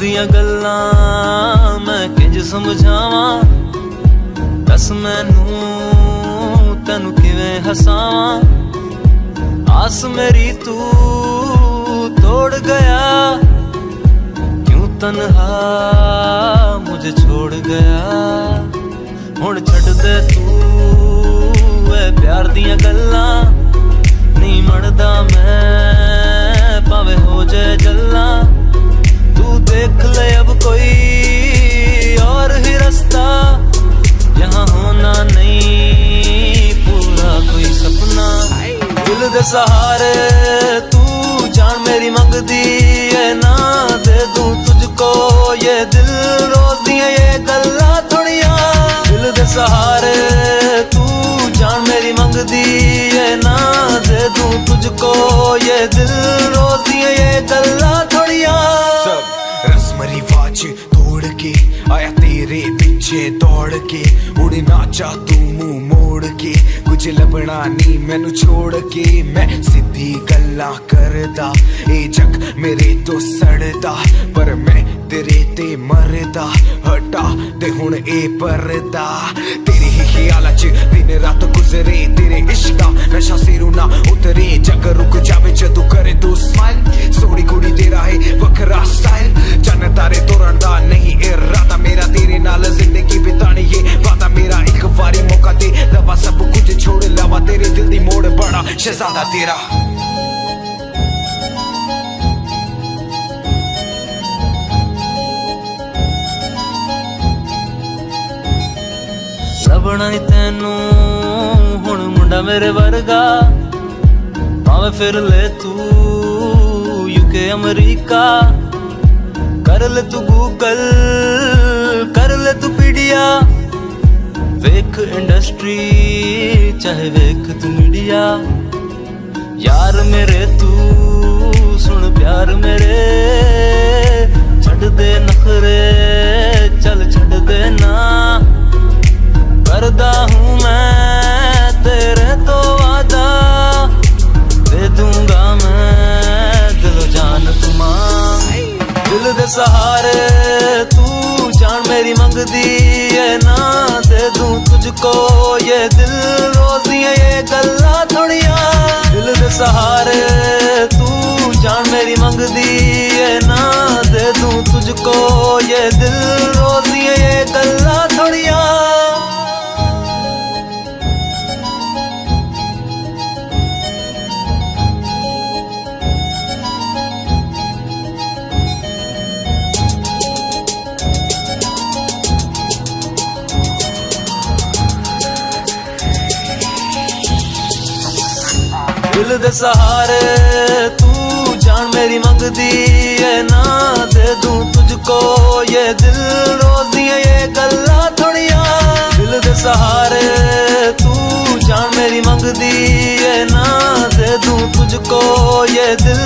दियां गल्लां मैं किंज समझावां, दस मैनू तैनू किवें हसावां। आस मेरी तू तोड़ गया, क्यों तन्हा मुझे छोड़ गया। हुण छड्ड दे तू ए प्यार दियां गल्लां, नहीं मरदा मैं भावें हो जाए जल्लां। तू देख ले अब कोई और ही रास्ता, यहाँ होना नहीं पूरा कोई सपना। दिल दे सहारे तू जान मेरी मंगदी है ना, दे दूं तुझको ये दिल रोज दियां ये गल्लां थोड़ियां। दिल दे सहारे तू जान मेरी मंगदी है ना, दे दूं तुझको ये दिल रोज दियां ये गल्लां थोड़ियां। सब रस्म रिवाज तोड़ के आया तेरे पीछे दौड़ के, उड़ना चाह तू मुंह मोड़ के, कुछ लभना नहीं मैनू छोड़ के। मैं सीधी गल्लां करदा, ए जग मेरे तो सड़दा, पर मैं तेरे ते मरदा। हटा दे हुण ए परदा, तेरे ही ख्यालां च दिन रात गुजरे, तेरे इश्क दा नशा सिरों ना उतरे। जग रुक जावे जदों करे तू स्माइल, सोहनी कुड़ी तेरा है वखरा स्टाइल। चन्न तारे तोड़न दा नहीं इरादा मेरा, तेरे नाल जिंदगी बितानी ये वादा मेरा। एक बारी मौका दे दवा सब कुछ छोड़ लवा, तेरे दिल दी मोड़ बड़ा शहजादा तेरा। लभना ही तैनू हुण मुंडा मेरे वर्गा, भावें फिर ले तू यूके अमरीका। कर ले तू गूगल, कर ले तू पीडिया, वेख इंडस्ट्री चाहे वेख तू मीडिया। यार मेरे तू सुन प्यार मेरे, छड़ दे नखरे चल छड़ दे ना। करदा हूँ मैं तेरे तो वादा, दे दूंगा मैं दिलो जान तू मांग। दिल दे सहारे तू जान मेरी मंगदी है ना, दे दूं तुझको ये दिल रोज दियां ये गल्लां थोड़ियां। दिल दे सहारे तू जान मेरी मंगदी है ना, दे दूं तुझको ये दिल रोज दियां ये गल्लां थोड़ियां। दिल दे सहारे तू जान मेरी मंगदी है ना, दे दूं तुझको ये दिल रोज दियां ये गल्लां थोड़ियां। दिल दे सहारे तू जान मेरी मंगदी है ना, दे दूं तुझको ये दिल